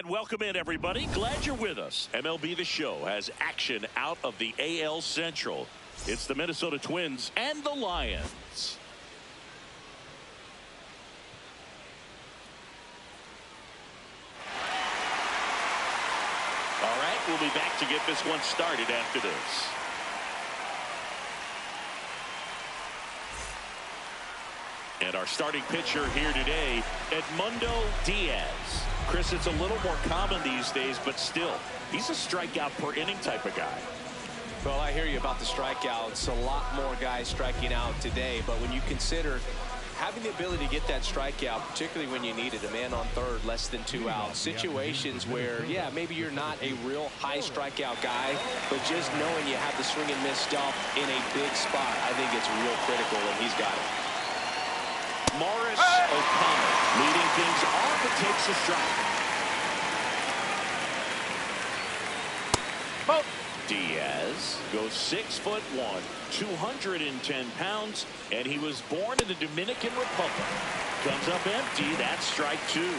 And welcome in, everybody. Glad you're with us. MLB The Show has action out of the AL Central. It's the Minnesota Twins and the Lions. All right, we'll be back to get this one started after this. And our starting pitcher here today, Edmundo Diaz. Chris, it's a little more common these days, but still, he's a strikeout per inning type of guy. Well, I hear you about the strikeouts. A lot more guys striking out today, but when you consider having the ability to get that strikeout, particularly when you need it, a man on third, less than 2 outs, situations where, yeah, maybe you're not a real high strikeout guy, but just knowing you have the swing and miss stuff in a big spot, I think it's real critical, and he's got it. Morris O'Connor leading things off and takes a strike. Diaz goes 6'1", 210 pounds, and he was born in the Dominican Republic. Comes up empty. That's strike 2.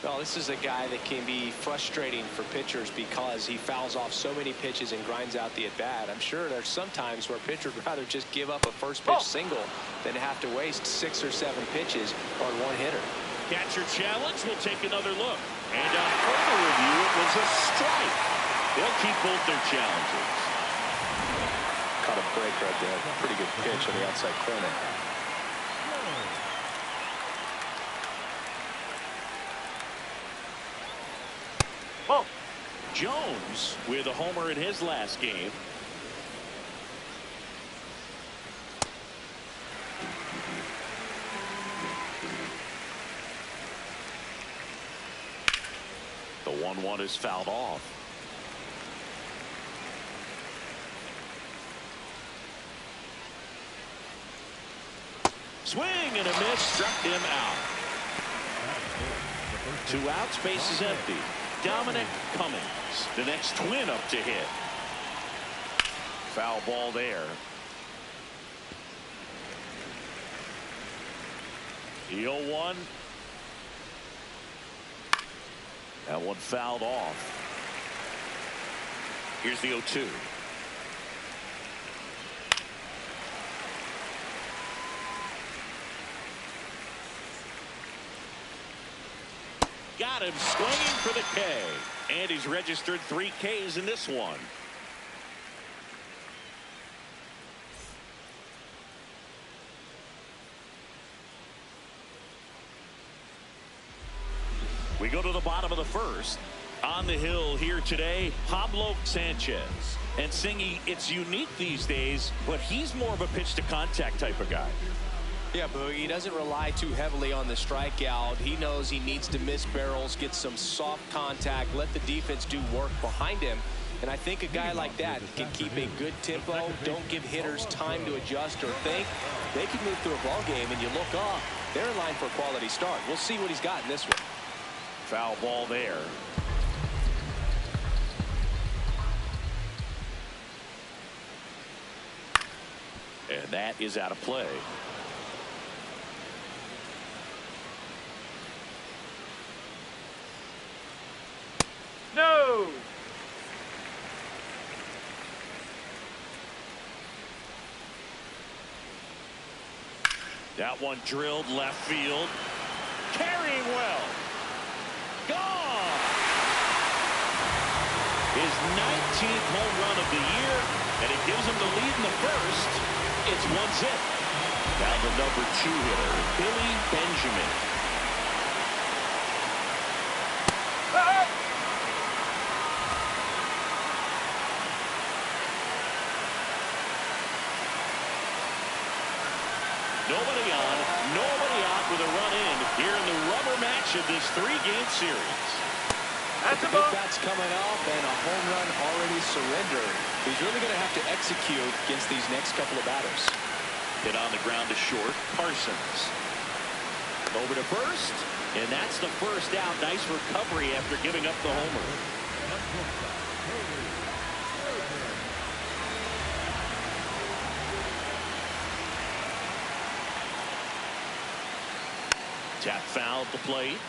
Well, this is a guy that can be frustrating for pitchers because he fouls off so many pitches and grinds out the at-bat. I'm sure there's some times where pitchers would rather just give up a first pitch single than have to waste 6 or 7 pitches on one hitter. Catcher challenge. We'll take another look. And on further review, it was a strike. They'll keep both their challenges. Caught a break right there. Pretty good pitch on the outside corner. Jones with a homer in his last game. The 1-1 is fouled off. Swing and a miss, struck him out. 2 outs, base is empty. Dominic Cummings, the next Twin up to hit. Foul ball there. The 0-1. That one fouled off. Here's the 0-2. Got him swinging for the K. And he's registered 3 Ks in this one. We go to the bottom of the first. On the hill here today, Pablo Sanchez. And Singy, it's unique these days, but he's more of a pitch to contact type of guy. Yeah, Boogie, he doesn't rely too heavily on the strikeout. He knows he needs to miss barrels, get some soft contact, let the defense do work behind him. And I think a guy like that can keep a good tempo, don't give hitters time to adjust or think. They can move through a ball game, and you look up, they're in line for a quality start. We'll see what he's got in this one. Foul ball there. And that is out of play. No. That one drilled left field. Carrying well. Gone. His 19th home run of the year, and it gives him the lead in the first. It's 1-0. Now the number 2 hitter, Billy Benjamin. Nobody on, nobody out with a run in here in the rubber match of this 3-game series. That's the big bat's coming up and a home run already surrendered. He's really going to have to execute against these next couple of batters. Hit on the ground to short. Parsons. Over to first, and that's the first out. Nice recovery after giving up the homer. Tap foul at the plate.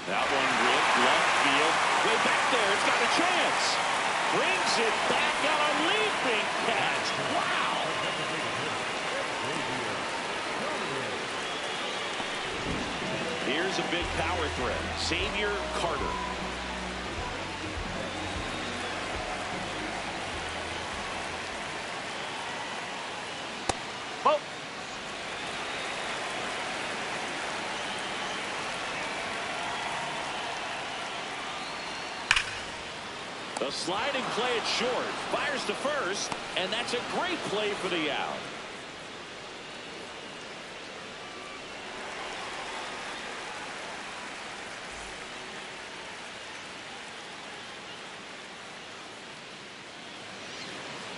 That one ripped left field. Way back there. It's got a chance. Brings it back on a leaping catch. Wow. Here's a big power threat. Xavier Carter. Oh. The sliding play it short. Fires to first. And that's a great play for the out.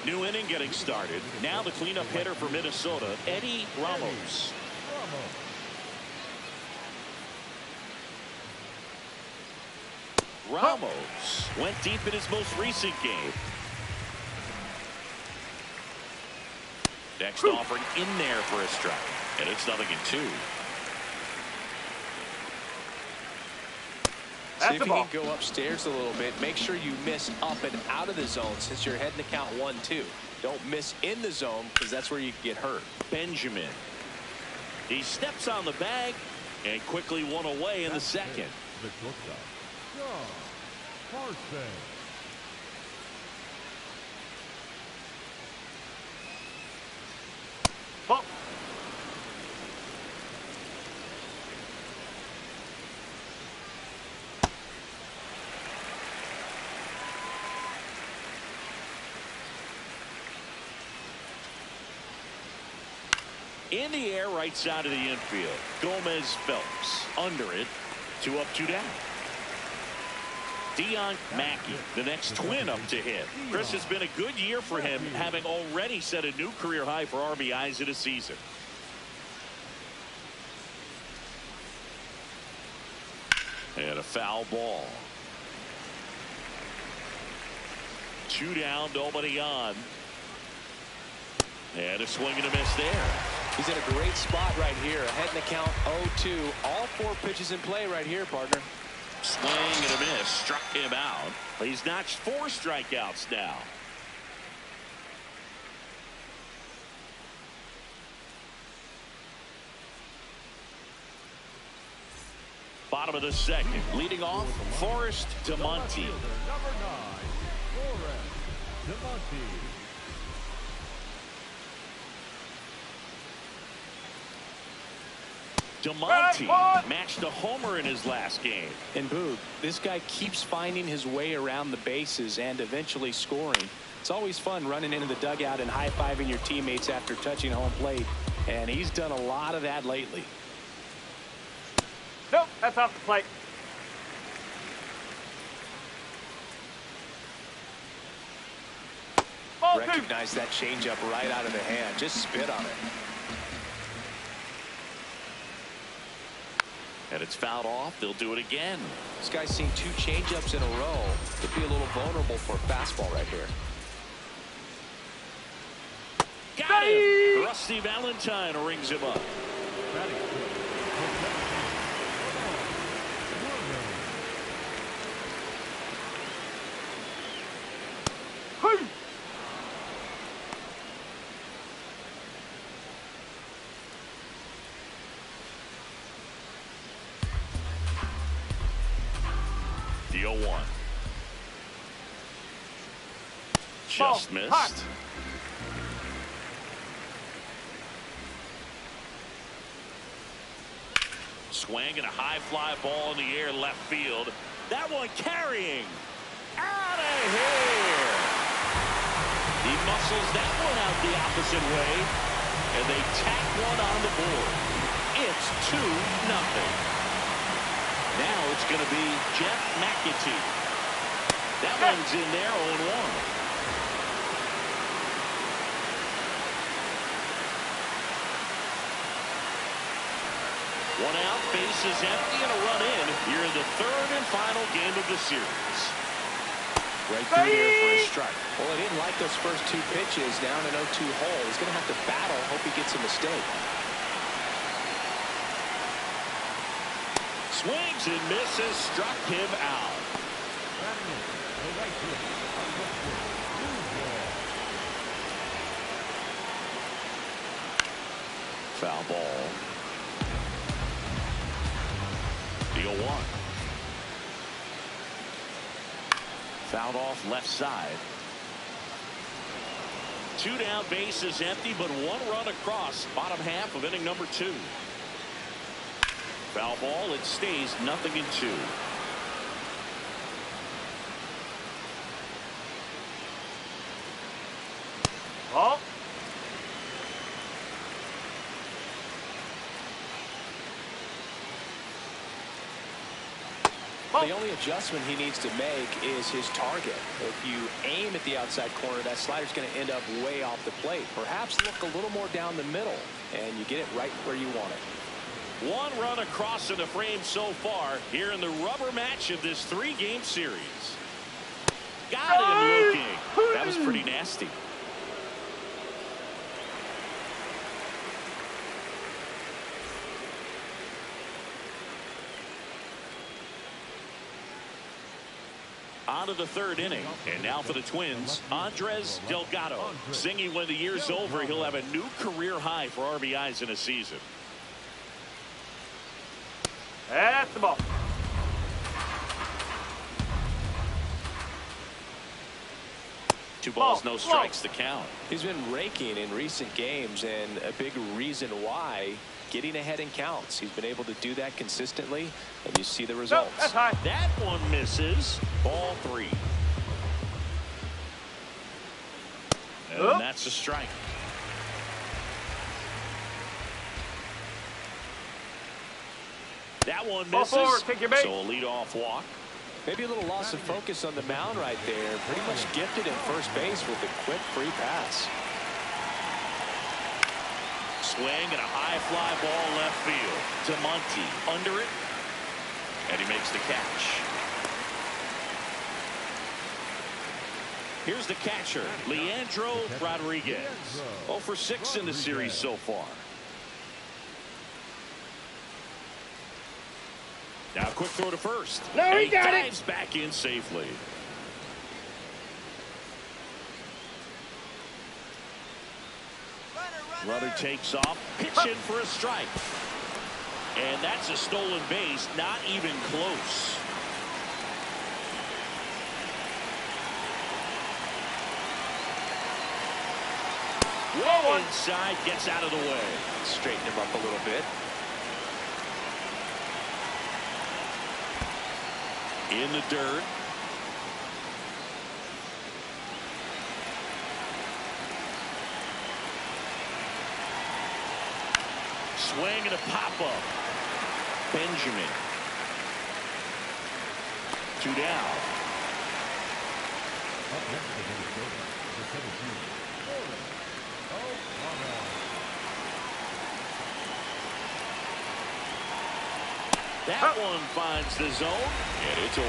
New inning getting started. Now the cleanup hitter for Minnesota, Eddie Ramos. Ramos went deep in his most recent game. Next offering in there for a strike. And it's 0-2. See if you can go upstairs a little bit. Make sure you miss up and out of the zone since you're heading to count 1-2. Don't miss in the zone because that's where you can get hurt. Benjamin. He steps on the bag and quickly one away in the second. Oh. In the air, right side of the infield. Gomez Phelps under it. 2 up, 2 down. Dion Mackey, the next twin up to hit. Chris, has been a good year for him, having already set a new career high for RBIs in a season. And a foul ball. 2 down, nobody on. And a swing and a miss there. He's in a great spot right here. Ahead in the count 0-2. All 4 pitches in play right here, partner. Swing and a miss. Struck him out. He's notched 4 strikeouts now. Bottom of the second. Leading off, Forrest DeMonte. Number 9, Forrest DeMonte. DeMonte matched a homer in his last game. And Boog, this guy keeps finding his way around the bases and eventually scoring. It's always fun running into the dugout and high-fiving your teammates after touching home plate, and he's done a lot of that lately. Nope, that's off the plate. Ball 2. Recognize that changeup right out of the hand. Just spit on it. And it's fouled off. They'll do it again. This guy's seen 2 changeups in a row. Could be a little vulnerable for a fastball right here. Got him. Rusty Valentine rings him up. The 0-1. Just missed. Hot. Swing and a high fly ball in the air left field. That one carrying. Out of here. He muscles that one out the opposite way. And they tack one on the board. It's 2-0. Now it's going to be Jeff McAtee. That one's in there, 0-1. One out, base is empty, and a run in here in the 3rd and final game of the series. Right through there for a strike. Well, he didn't like those first two pitches. Now in an 0-2 hole. He's going to have to battle. Hope he gets a mistake. Swings and misses. Struck him out. Foul ball. The 0-1. Fouled off left side. 2 down, bases empty, but 1 run across. Bottom half of inning number 2. Foul ball. It stays 0-2. Ball. The only adjustment he needs to make is his target. If you aim at the outside corner, that slider's going to end up way off the plate. Perhaps look a little more down the middle, and you get it right where you want it. 1 run across in the frame so far here in the rubber match of this 3-game series. Got him looking. That was pretty nasty. On to the 3rd inning, and now for the Twins, Andres Delgado. Singing when the year's over, he'll have a new career high for RBIs in a season. That's the ball. Two balls, no strikes to count. He's been raking in recent games, and a big reason why, getting ahead in counts. He's been able to do that consistently, and you see the results. That's high. That one misses. Ball 3. And that's a strike. That one Ball misses. forward, take your bait. So a leadoff walk. Maybe a little loss of focus on the mound right there. Pretty much gifted in first base with a quick free pass. Swing and a high fly ball left field. To Monty under it. And he makes the catch. Here's the catcher, Leandro Rodriguez. 0 for 6 in the series so far. Now a quick throw to first. No, he and got it. dives back in safely. Runner takes off, pitching for a strike. And that's a stolen base, not even close. Whoa, inside, gets out of the way. Straighten him up a little bit. In the dirt. Swing and a pop-up. Benjamin. 2 down. That one finds the zone, and it's 0-1.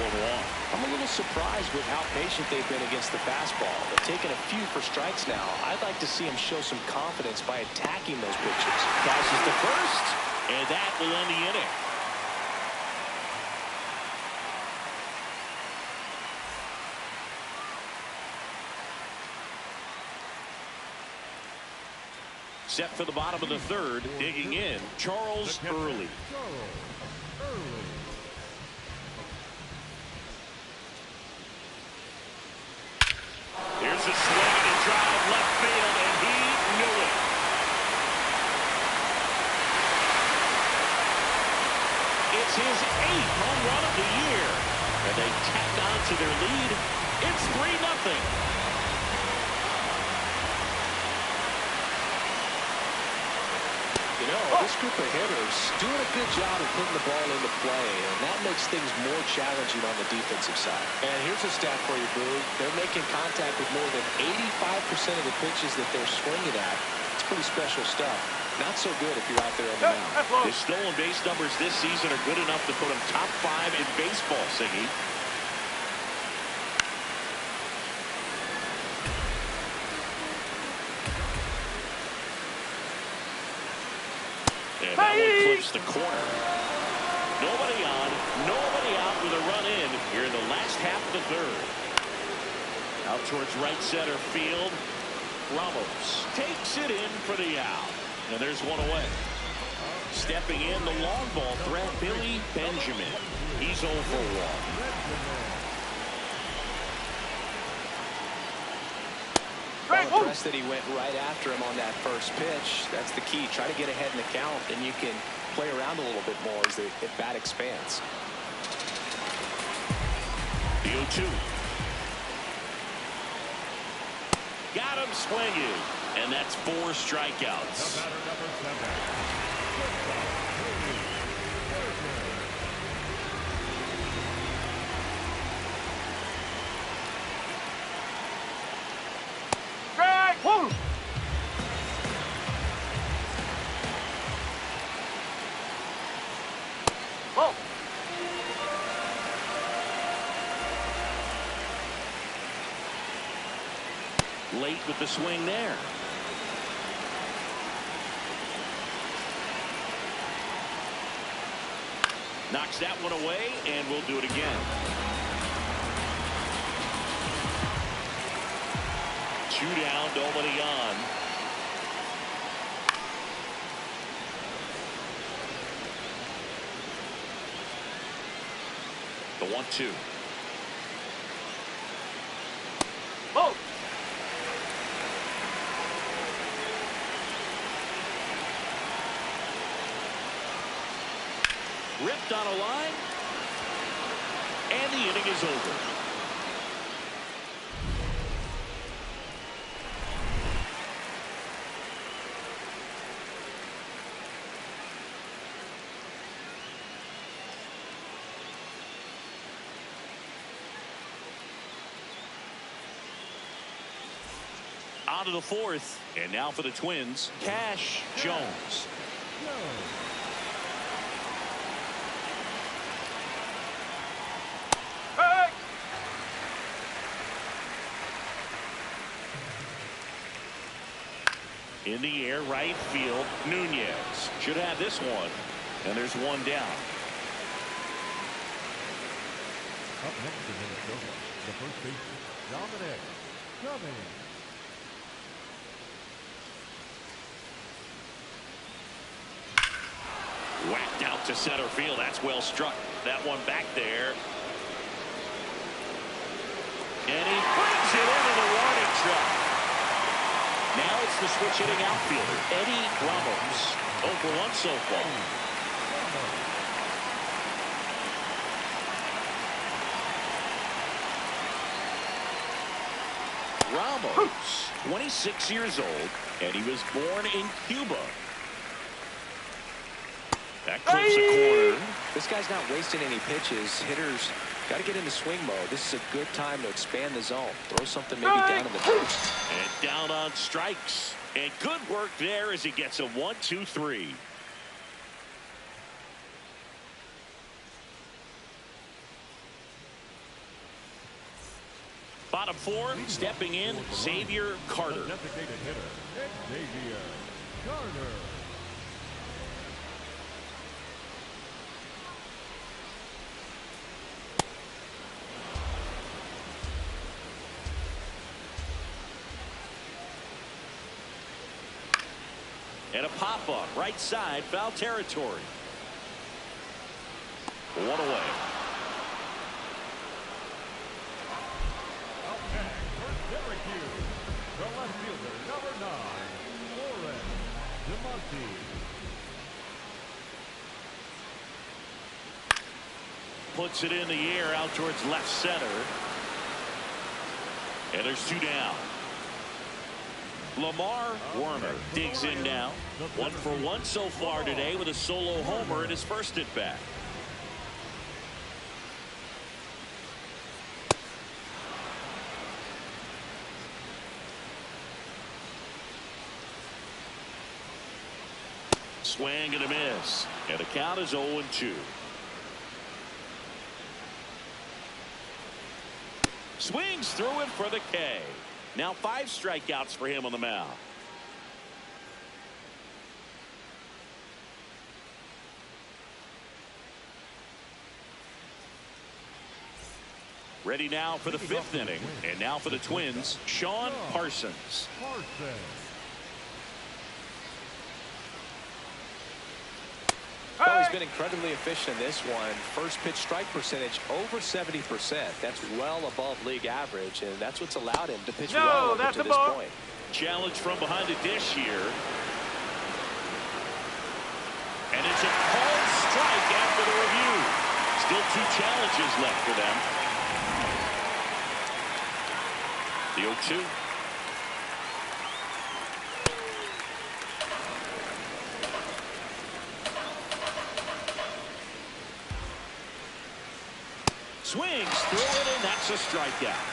I'm a little surprised with how patient they've been against the fastball. They've taken a few for strikes now. I'd like to see them show some confidence by attacking those pitches. Passes to first, and that will end the inning. Set for the bottom of the 3rd, digging in, Charles Early. Here's a swing and a drive left field, and he knew it. It's his 8th home run of the year, and they tacked on to their lead. It's 3-0. You know, this group of hitters doing a good job of putting the ball into play, and that makes things more challenging on the defensive side. And here's a stat for you, Boo. They're making contact with more than 85% of the pitches that they're swinging at. It's pretty special stuff. Not so good if you're out there on the mound. His stolen base numbers this season are good enough to put him top 5 in baseball, Siggy. face the corner. Nobody on, nobody out with a run in here in the last half of the third. Out towards right center field. Ramos takes it in for the out. And there's one away. Stepping in the long ball threat, Billy Benjamin. He's 0 for 1. Well, impressed that he went right after him on that first pitch. That's the key. Try to get ahead in the count, and you can play around a little bit more as the at-bat expands. The 0-2. Got him swinging, and that's 4 strikeouts. The batter, number 7. Strike one. Ball. Late with the swing there. Knocks that one away, and we'll do it again. 2 down, nobody on. The 1-2. Ball. Ripped on a line, and the inning is over. On to the 4th, and now for the Twins, Cash Jones. Strike. In the air, right field, Nunez should have this one, and there's one down. Up next in Minnesota, the first baseman, Dominic Cummings. Whacked out to center field. That's well struck. That one back there. And he brings it into the warning track. Now it's the switch hitting outfielder, Eddie Ramos. 0 for 1 so far. Ramos, 26 years old, and he was born in Cuba. That clips the corner. This guy's not wasting any pitches. Hitters got to get into swing mode. This is a good time to expand the zone. Throw something maybe down in the dirt. And down on strikes. And good work there as he gets a 1-2-3. Bottom 4, stepping in, Xavier Carter. The designated hitter, Xavier Carter. And a pop-up, right side, foul territory. 1 away. Up next for Syracuse, the left fielder, number 9, Lauren DeMonte. Puts it in the air out towards left center. And there's 2 down. Lamar Werner digs in now. 1 for 1 so far today with a solo homer in his first at bat. Swing and a miss. And the count is 0-2. Swings through it for the K. Now 5 strikeouts for him on the mound. Ready now for the 5th inning. And now for the Twins, Sean Parsons. Well, he's been incredibly efficient in this one. First pitch strike percentage over 70%. That's well above league average, and that's what's allowed him to pitch well up to this point. Challenge from behind the dish here. And it's a called strike after the review. Still 2 challenges left for them. The 0-2. Swings through it, and that's a strikeout.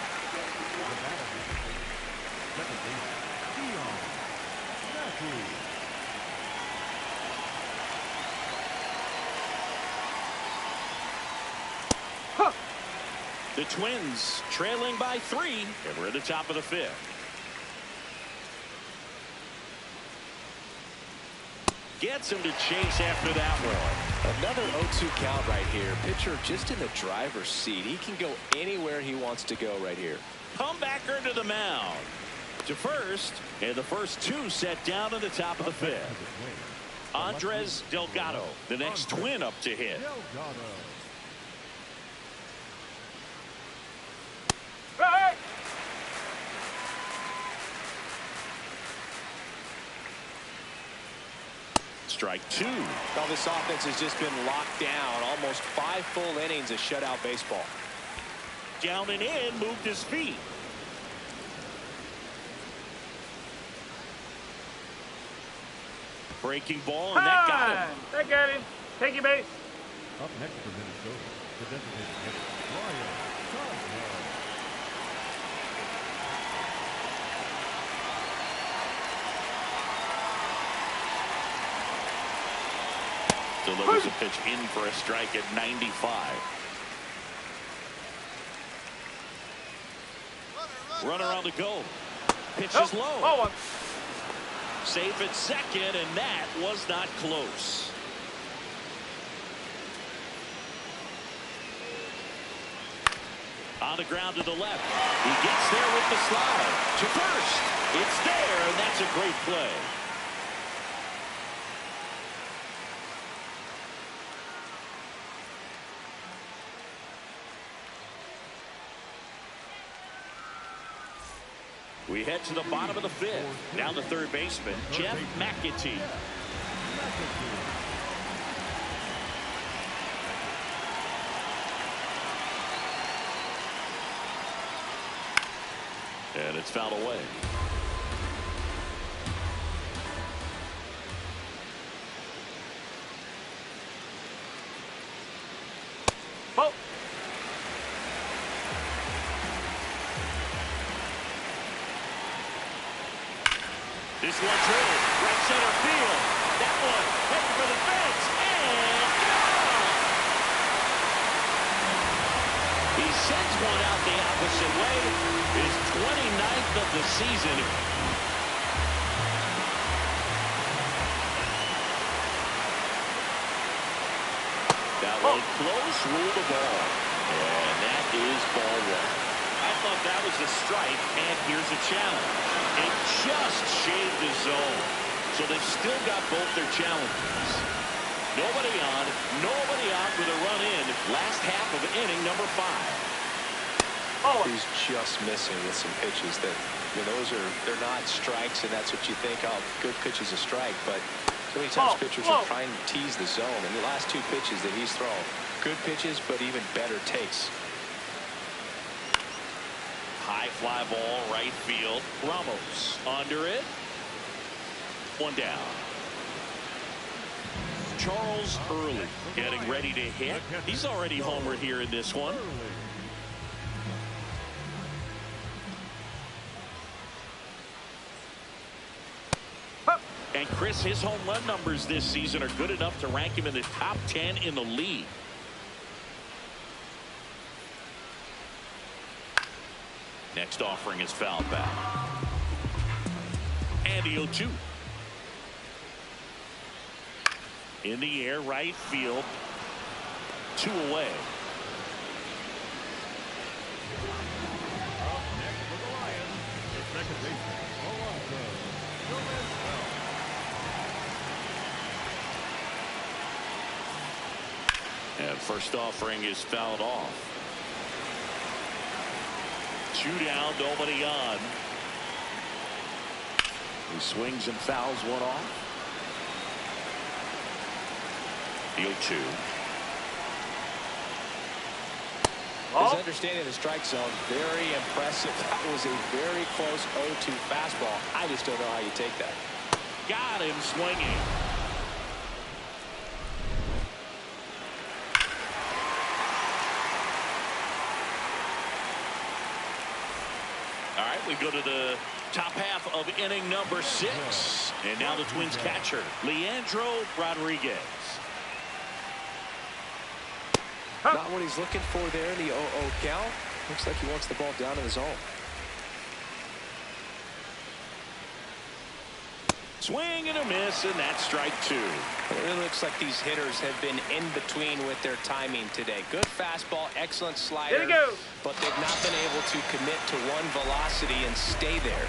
The Twins trailing by 3, and we're at the top of the 5th. Gets him to chase after that one. Another 0-2 count right here. Pitcher just in the driver's seat. He can go anywhere he wants to go right here. Comebacker to the mound. To first, and the first 2 set down at the top of the 5th. Andres Delgado, the next Twin up to hit. Strike 2. Well, this offense has just been locked down. Almost 5 full innings of shutout baseball. Down and in, moved his feet. Breaking ball, and that got him. That got him. Take your base. Up next for Minnesota, the designated hitter, Ryan Cosmo. Delivers a pitch in for a strike at 95. Runner on the go. Pitch is low. Safe at second, and that was not close. On the ground to the left. He gets there with the slide. To first. It's there, and that's a great play. We head to the bottom of the 5th. Now the third baseman, Jeff McAtee. And it's fouled away. Oh. This one drilled right center field. That one heading for the fence, and gone. He sends one out the opposite way. His 29th of the season. That one close, ruled the ball, and that is ball 1. I thought that was a strike, and here's a challenge. It just shaved the zone. So they've still got both their challenges. Nobody on, nobody out with a run in. Last half of inning number 5. He's just missing with some pitches that, you know, they're not strikes, and that's what you think, oh, good pitch is a strike. But so many times pitchers are trying to tease the zone. And the last 2 pitches that he's thrown, good pitches, but even better takes. High fly ball, right field. Ramos under it. One down. Charles Early getting ready to hit. He's already homered here in this one. And Chris, his home run numbers this season are good enough to rank him in the top 10 in the league. Next offering is fouled back. And the 0-2. In the air, right field. 2 away. First offering is fouled off. 2 down, nobody on. He swings and fouls one off. The 0-2. His understanding of the strike zone, very impressive. That was a very close 0-2 fastball. I just don't know how you take that. Got him swinging. All right, we go to the top half of inning number 6. And now the Twins catcher, Leandro Rodriguez. Not what he's looking for there in the 0-0 count. Looks like he wants the ball down in the zone. Swing and a miss, and that's strike 2. It really looks like these hitters have been in between with their timing today. Good fastball, excellent slider, but they've not been able to commit to one velocity and stay there.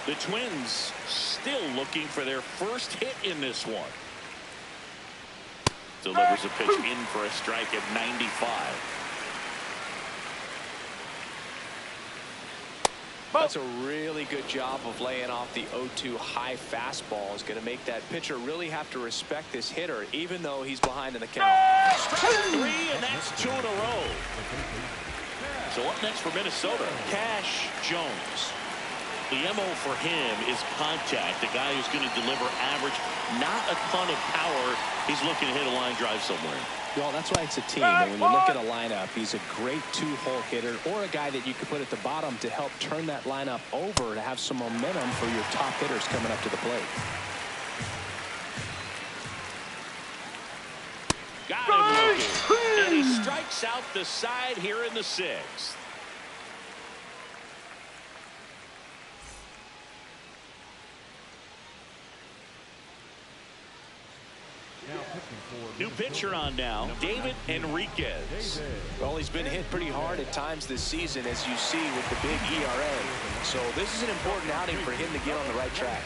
The Twins still looking for their first hit in this one. Delivers a pitch in for a strike at 95. That's a really good job of laying off the 0-2 high fastball. Is going to make that pitcher really have to respect this hitter, even though he's behind in the count. Strike 3, and that's 2 in a row. So up next for Minnesota, Cash Jones. The MO for him is contact. The guy who's going to deliver average, not a ton of power. He's looking to hit a line drive somewhere. Well, that's why it's a team. And when you look at a lineup, he's a great 2-hole hitter or a guy that you could put at the bottom to help turn that lineup over to have some momentum for your top hitters coming up to the plate. Got him looking. And he strikes out the side here in the 6th. New pitcher on now, David Enriquez. Well, he's been hit pretty hard at times this season, as you see with the big ERA. So this is an important outing for him to get on the right track.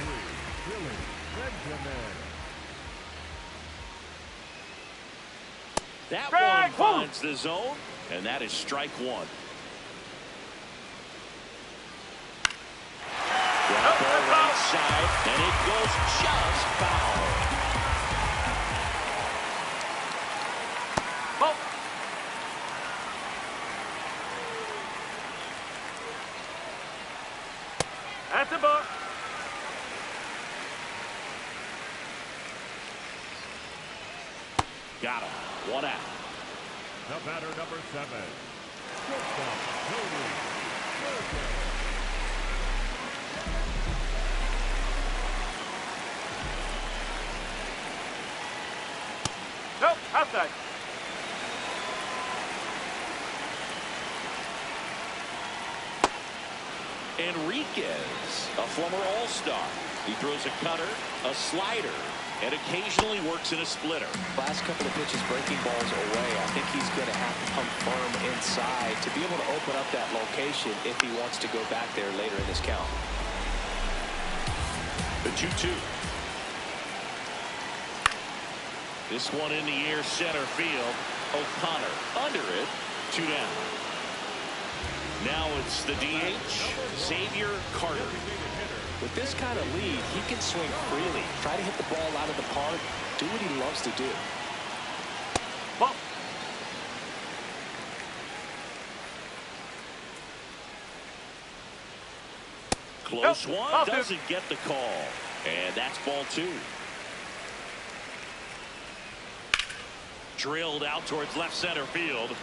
That one finds the zone, and that is strike 1. Ground ball right side, and it goes just foul. That's a buck. Got him. 1 out. The batter, number 7. Shortstop, Cody. Nope, outside. Enriquez, a former All-Star. He throws a cutter, a slider, and occasionally works in a splitter. Last couple of pitches breaking balls away. I think he's going to have to come firm inside to be able to open up that location if he wants to go back there later in this count. The 2-2. This one in the air, center field. O'Connor under it, 2 down. Now it's the DH, Xavier Carter. With this kind of lead, he can swing freely, try to hit the ball out of the park, do what he loves to do. Ball. Close Nope. one, Ball 2. doesn't get the call. And that's ball 2. Drilled out towards left center field.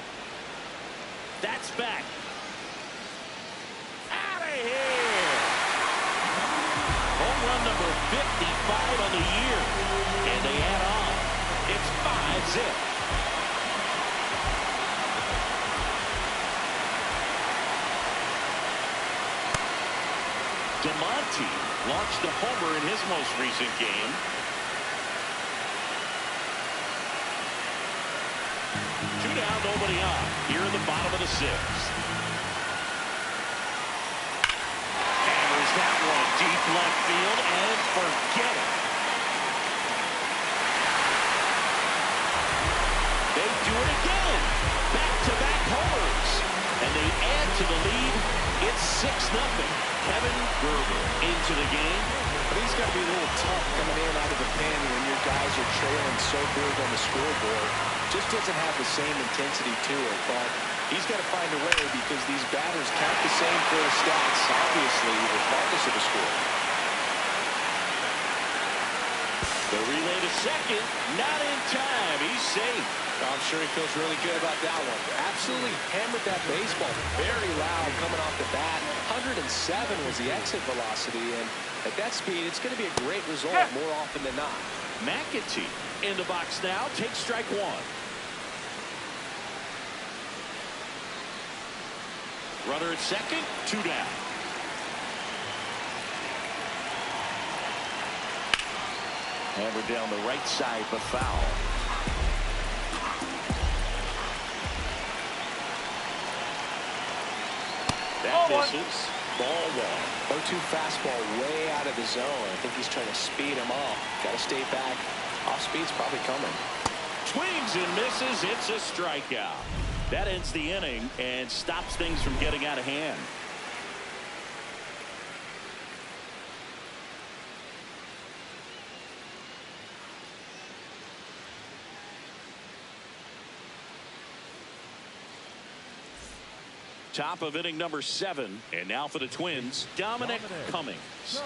That's back. Out of here. Home run number 55 on the year. And they add on. It's 5-zip. DeMonte launched a homer in his most recent game. Two down, nobody on. Here in the bottom of the 6th. deep left field and forget it. They do it again. Back-to-back homers. And they add to the lead. It's 6-0. Kevin Gerber into the game. But he's got to be a little tough coming in out of the pen when your guys are trailing so big on the scoreboard. Just doesn't have the same intensity to it. But he's got to find a way because these batters count the same for his stats, obviously, regardless of the score. The relay to second, not in time. He's safe. I'm sure he feels really good about that one. Absolutely hammered that baseball. Very loud coming off the bat. 107 was the exit velocity, and at that speed, it's going to be a great result more often than not. McAtee in the box now. Takes strike one. Runner at second, 2 down. Hammered down the right side, but foul. That misses. Ball one. 0-2 fastball way out of the zone. I think he's trying to speed him off. Got to stay back. Off speed's probably coming. Swings and misses. It's a strikeout. That ends the inning and stops things from getting out of hand. Top of inning number 7. And now for the Twins, Dominic Cummings.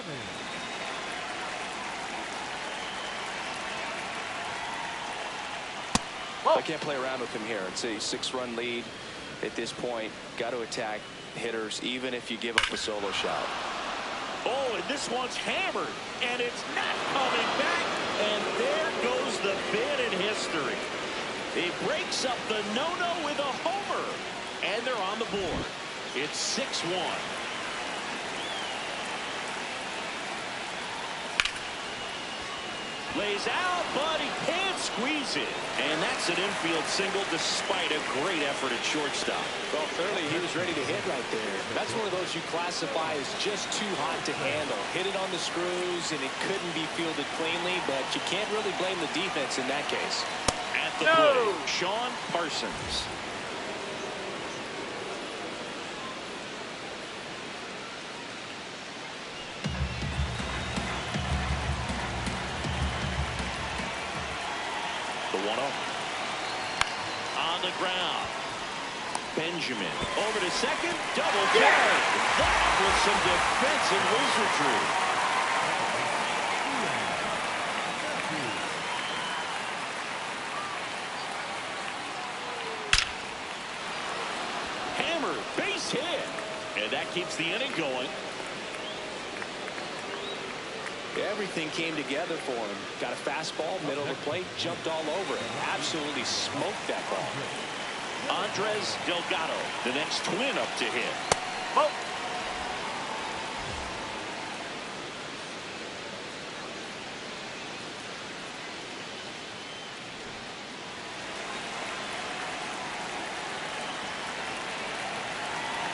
I can't play around with him here. It's a 6-run lead at this point. Got to attack hitters even if you give up a solo shot. Oh, and this one's hammered, and it's not coming back. And there goes the bid in history. He breaks up the no-no with a homer, and they're on the board. It's 6-1. Lays out, but he can't squeeze it. And that's an infield single despite a great effort at shortstop. Well, clearly he was ready to hit right there. That's one of those you classify as just too hot to handle. Hit it on the screws, and it couldn't be fielded cleanly, but you can't really blame the defense in that case. At the plate, Sean Parsons. The 1-0. On the ground. Benjamin over to second. Double play. That was some defensive wizardry. Hammer, base hit. And that keeps the inning going. Everything came together for him. Got a fastball, middle of the plate, jumped all over it. Absolutely smoked that ball. Andres Delgado, the next Twin up to hit. Oh.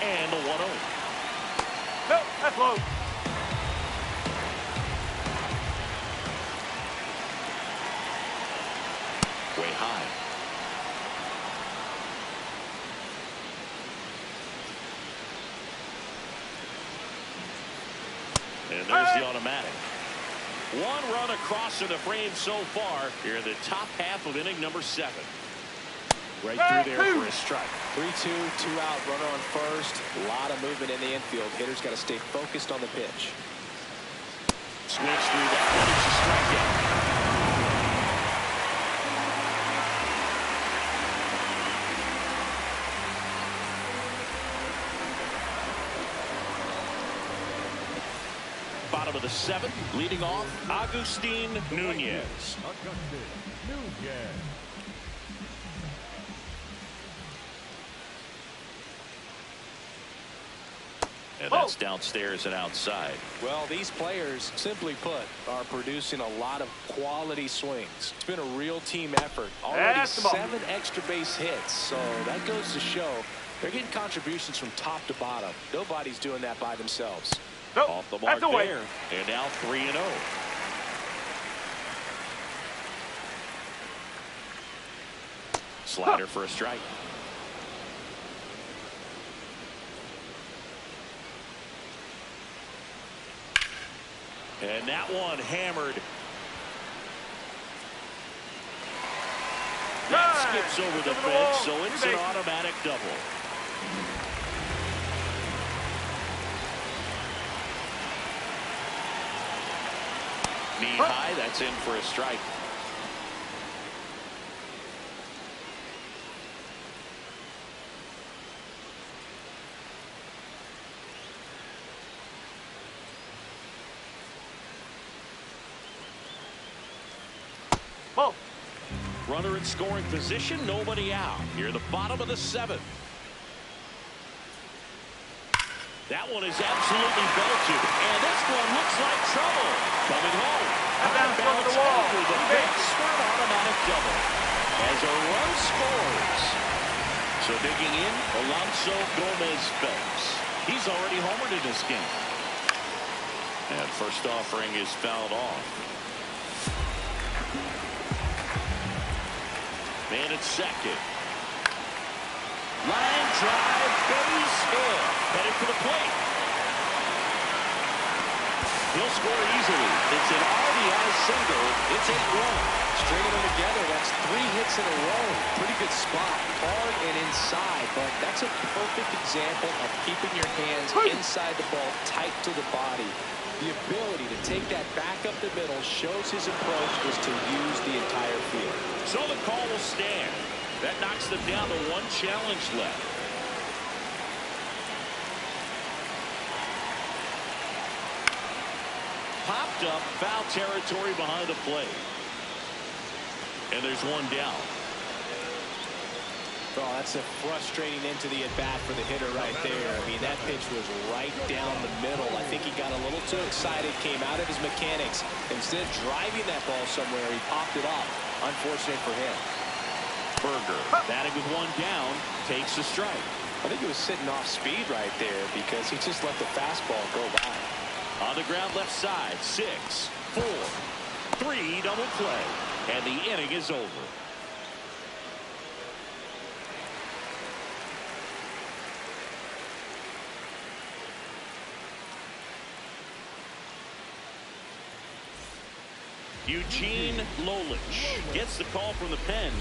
And the 1-0. No, that's low. Way high. And there's the automatic. One run across in the frame so far here in the top half of inning number 7. Right through there for a strike. 3-2, 2-out, runner on first. A lot of movement in the infield. Hitters got to stay focused on the pitch. Switch through that one. It's a strikeout. Bottom of the 7th, leading off, Agustin Nunez. And that's downstairs and outside. Well, these players, simply put, are producing a lot of quality swings. It's been a real team effort. Already 7 extra base hits, so that goes to show they're getting contributions from top to bottom. Nobody's doing that by themselves. Nope. Off the mark That's away. there. And now 3-0. Slider for a strike. And that one hammered. That skips over the fence, so it's an automatic double. Knee high, that's in for a strike. Ball. Runner in scoring position, nobody out. Here, the bottom of the 7th. That one is absolutely belted, and this one looks like trouble. Coming home. That's over the wall. Over the fence for an automatic double. As a run scores. So digging in, Alonso Gomez-Phelps. He's already homered in this game. And first offering is fouled off. Man at second. Line drive, base hit. Headed for the plate. He'll score easily. It's an RBI single. It's 8-1. Stringing them together, that's 3 hits in a row. Pretty good spot, hard and inside, but that's a perfect example of keeping your hands inside the ball, tight to the body. The ability to take that back up the middle shows his approach is to use the entire field. So the call will stand. That knocks them down to 1 challenge left. Popped up, foul territory behind the plate. And there's 1 down. Oh, that's a frustrating end to the at-bat for the hitter right there. I mean, that pitch was right down the middle. I think he got a little too excited, came out of his mechanics. Instead of driving that ball somewhere, he popped it off. Unfortunate for him. Berger, batting with 1 down, takes a strike. I think he was sitting off speed right there because he just let the fastball go by. On the ground left side, 6, 4, 3, double play. And the inning is over. Eugene Lolich gets the call from the pen.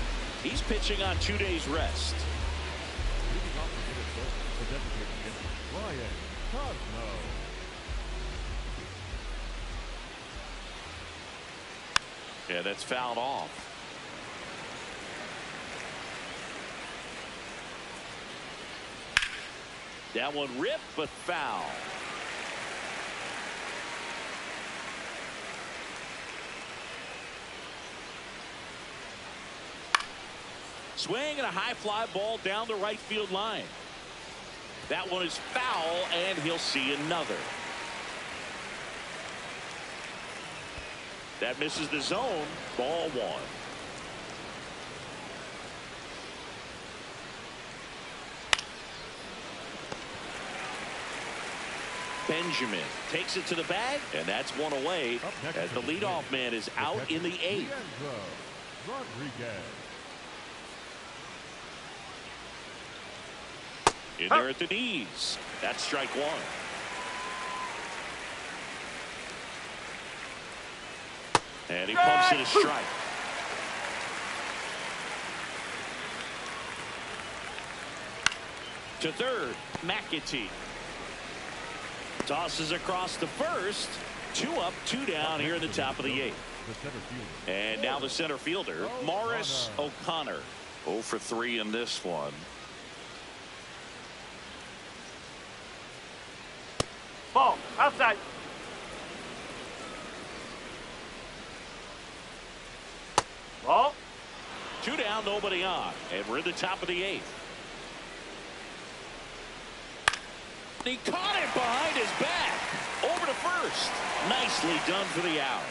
He's pitching on 2 days rest. Yeah, that's fouled off. That one ripped, but foul. Swing and a high fly ball down the right field line. That one is foul, and he'll see another. That misses the zone. Ball 1. Benjamin takes it to the bag, and that's 1 away as the leadoff man is out in the 8th. In there at the knees. That's strike 1. And he pumps it a strike. To third, McAtee. Tosses across the first. 2 up, 2 down here in the top of the 8th. And now the center fielder, Morris O'Connor. 0 for 3 in this one. Ball. Outside. Ball. 2 down, nobody on. And we're in the top of the 8th. He caught it behind his back. Over to first. Nicely done for the out.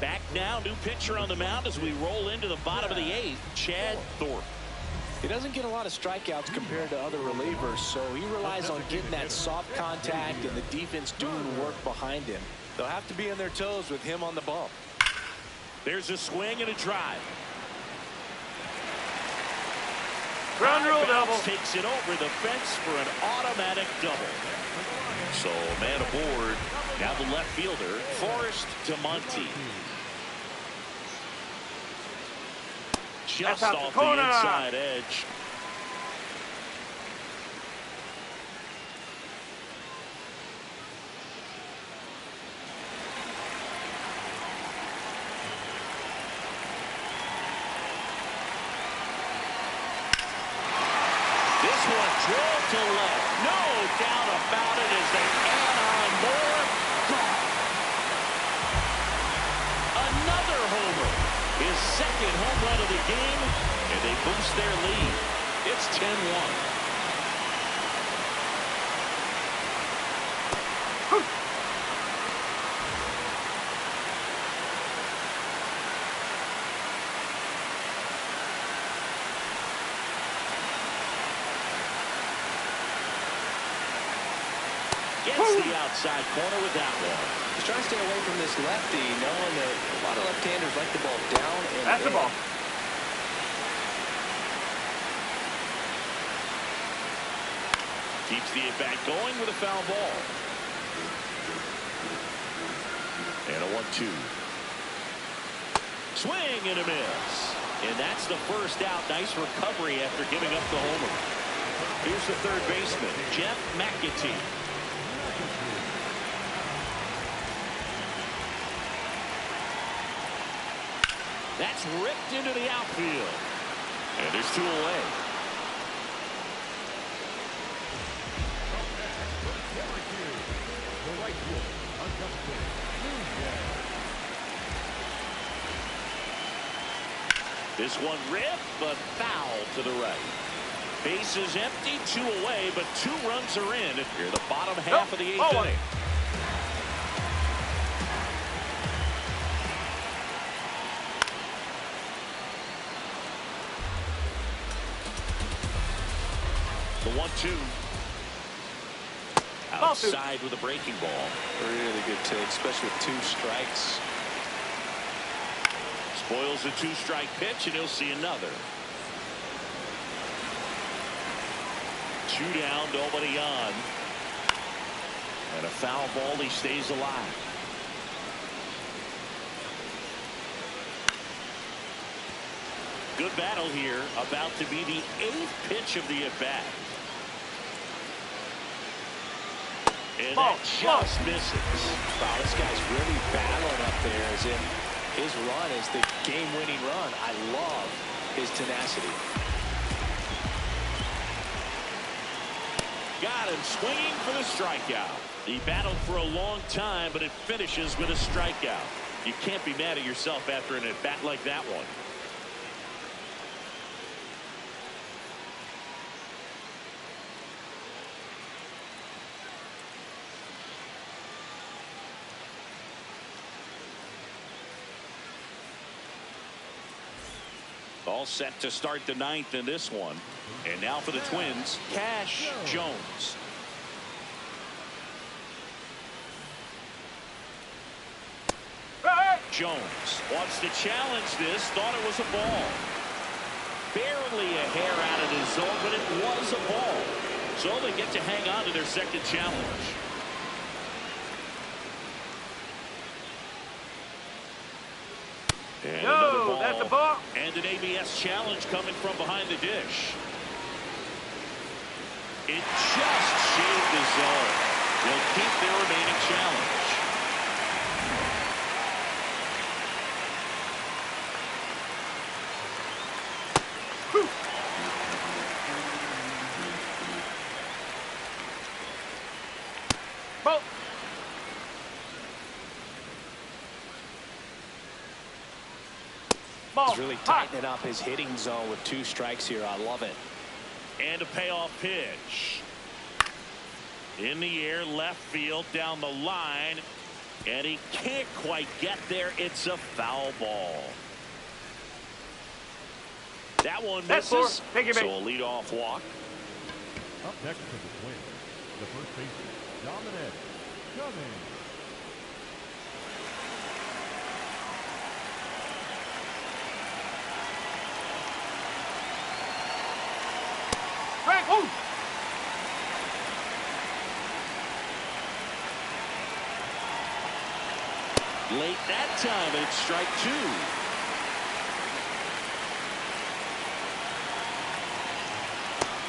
Back now, new pitcher on the mound as we roll into the bottom of the 8th, Chad Thorpe. He doesn't get a lot of strikeouts compared to other relievers, so he relies on getting that soft contact and the defense doing work behind him. They'll have to be on their toes with him on the bump. There's a swing and a drive. Ground rule double. Takes it over the fence for an automatic double. So man aboard. Now the left fielder, Forrest DeMonte. Just out the off corner. the inside edge. This one drilled to left. No doubt about it as they add on more. Another homer. His second home run of the game, and they boost their lead. It's 10-1. Gets the outside corner with that one. He's trying to stay away from this lefty, knowing that a lot of left-handers like the ball down and That's the ball. Keeps the at-bat going with a foul ball. And a 1-2. Swing and a miss. And that's the first out. Nice recovery after giving up the homer. Here's the third baseman, Jeff McAtee. That's ripped into the outfield. And there's 2 away. The right fielder, Augustus Nunez. This one ripped, but foul to the right. Base is empty, 2 away, but 2 runs are in. Here, the bottom half of the 8th inning. The 1-2. Outside with a breaking ball. really good take, especially with 2 strikes. Spoils a 2-strike pitch, and he'll see another. 2 down, nobody on. And a foul ball, he stays alive. Good battle here, about to be the 8th pitch of the at-bat. And that just misses. Wow, this guy's really battling up there as if his run is the game-winning run. I love his tenacity. Got him swinging for the strikeout. He battled for a long time, but it finishes with a strikeout. You can't be mad at yourself after an at-bat like that one. All set to start the 9th in this one. And now for the Twins, Cash Jones. Jones wants to challenge this, thought it was a ball. Barely a hair out of his zone, but it was a ball. So they get to hang on to their second challenge. And another ball. That's a ball. And an ABS challenge coming from behind the dish. It just shaved the zone. They'll keep their remaining challenge. Ball. He's really tightening up his hitting zone with 2 strikes here. I love it. And a payoff pitch. In the air, left field, down the line. And he can't quite get there. It's a foul ball. That one misses. Take your so a leadoff walk. Up next for the Twins, the first baseman, Dominic Cummings. Frank, woo! Late that time, and it's strike 2.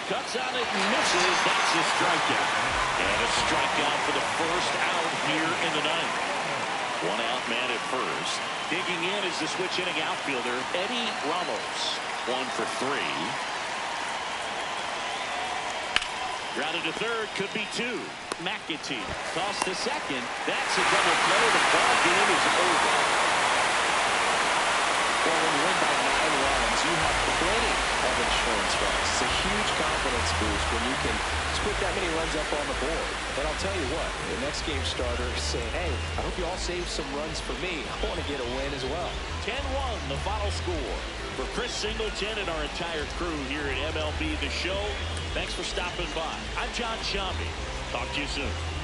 Cuts on it and misses. That's a strikeout. And a strikeout for the first out here in the ninth. One out man at first. Digging in is the switch inning outfielder, Eddie Ramos. 1 for 3. Grounded to third, could be 2. McAtee toss to second. That's a double play. The ball game is over. Well, when you win by 9 runs, you have plenty of insurance runs. It's a huge confidence boost when you can put that many runs up on the board. And I'll tell you what, the next game starter is saying, hey, I hope you all save some runs for me. I want to get a win as well. 10-1, the final score. For Chris Singleton and our entire crew here at MLB The Show, thanks for stopping by. I'm John Shambi. Talk to you soon.